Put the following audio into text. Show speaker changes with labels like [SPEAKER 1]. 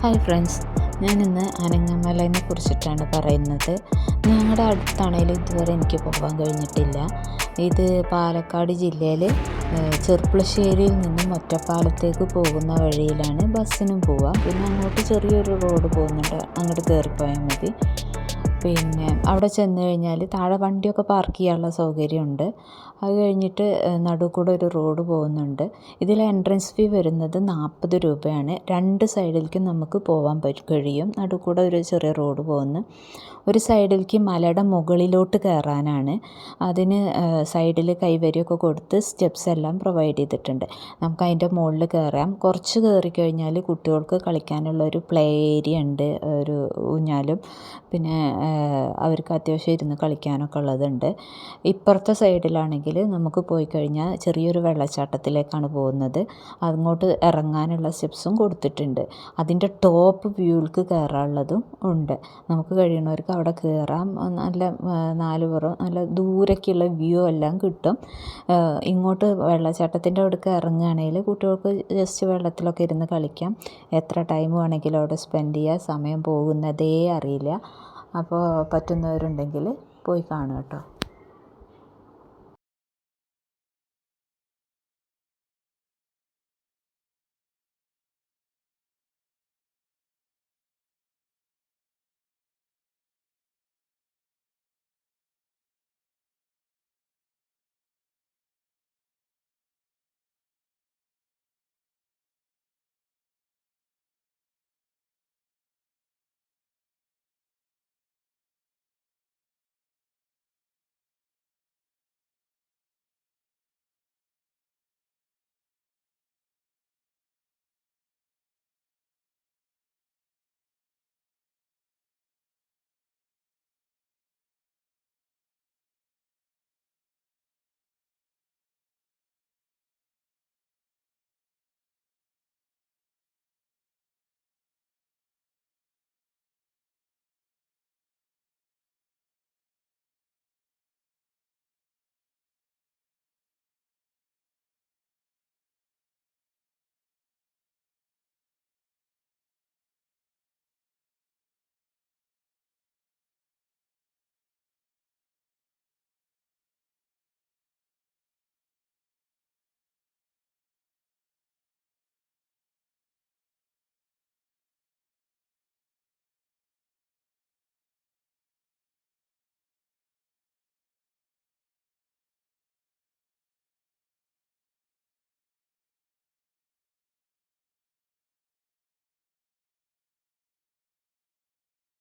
[SPEAKER 1] Hi friends, ഞാനിന്ന് അനങ്ങമലയെ കുറിച്ചിട്ടാണ് പറയുന്നത്. ഞങ്ങളുടെ അടുത്താണേലും ഇതുവരെ എനിക്ക് പോകാൻ കഴിഞ്ഞിട്ടില്ല. ഇത് പാലക്കാട് ജില്ലയിൽ ചെർപ്പുളശ്ശേരിയിൽ നിന്നും ഒറ്റപ്പാലത്തേക്ക് പോകുന്ന വഴിയിലാണ്. ബസ്സിനും പോവാം, പിന്നെ അങ്ങോട്ട് ചെറിയൊരു റോഡ് പോകുന്നുണ്ട്, അങ്ങോട്ട് കയറിപ്പോയാൽ മതി. പിന്നെ അവിടെ ചെന്ന് കഴിഞ്ഞാൽ താഴെ വണ്ടിയൊക്കെ പാർക്ക് ചെയ്യാനുള്ള സൗകര്യമുണ്ട്. അത് കഴിഞ്ഞിട്ട് നടുവ് കൂടെ ഒരു റോഡ് പോകുന്നുണ്ട്. ഇതിൽ എൻട്രൻസ് ഫീ വരുന്നത് 40 രൂപയാണ്. രണ്ട് സൈഡിലേക്കും നമുക്ക് പോകാൻ കഴിയും. നടുവ് കൂടെ ഒരു ചെറിയ റോഡ് പോകുന്നു. ഒരു സൈഡിലേക്ക് മലയുടെ മുകളിലോട്ട് കയറാനാണ്. അതിന് സൈഡിൽ കൈവരിയൊക്കെ കൊടുത്ത് സ്റ്റെപ്സ് എല്ലാം പ്രൊവൈഡ് ചെയ്തിട്ടുണ്ട്. നമുക്ക് അതിൻ്റെ മുകളിൽ കയറാം. കുറച്ച് കയറി കഴിഞ്ഞാൽ കുട്ടികൾക്ക് കളിക്കാനുള്ള ഒരു പ്ലേ ഏരിയ ഉണ്ട്, ഒരു ഊഞ്ഞാലും പിന്നെ അവർക്ക് അത്യാവശ്യം ഇരുന്ന് കളിക്കാനൊക്കെ ഉള്ളതുണ്ട്. ഇപ്പുറത്തെ സൈഡിലാണെങ്കിൽ നമുക്ക് പോയി കഴിഞ്ഞാൽ ചെറിയൊരു വെള്ളച്ചാട്ടത്തിലേക്കാണ് പോകുന്നത്. അങ്ങോട്ട് ഇറങ്ങാനുള്ള സ്റ്റെപ്സും കൊടുത്തിട്ടുണ്ട്. അതിൻ്റെ ടോപ്പ് വ്യൂവിലേക്ക് കയറാനുള്ളതും ഉണ്ട്. നമുക്ക് കഴിയുന്നവർക്ക് അവിടെ കയറാം. നല്ല നാലുപുറം നല്ല ദൂരേക്കുള്ള വ്യൂ എല്ലാം കിട്ടും. ഇങ്ങോട്ട് വെള്ളച്ചാട്ടത്തിൻ്റെ അവിടേക്ക് ഇറങ്ങുകയാണെങ്കിൽ കുട്ടികൾക്ക് ജസ്റ്റ് വെള്ളത്തിലൊക്കെ ഇരുന്ന് കളിക്കാം. എത്ര ടൈം വേണമെങ്കിലും അവിടെ സ്പെൻഡ് ചെയ്യാം. സമയം പോകുന്നതേ അറിയില്ല. അപ്പോൾ പറ്റുന്നവരുണ്ടെങ്കിൽ പോയി കാണുക കേട്ടോ.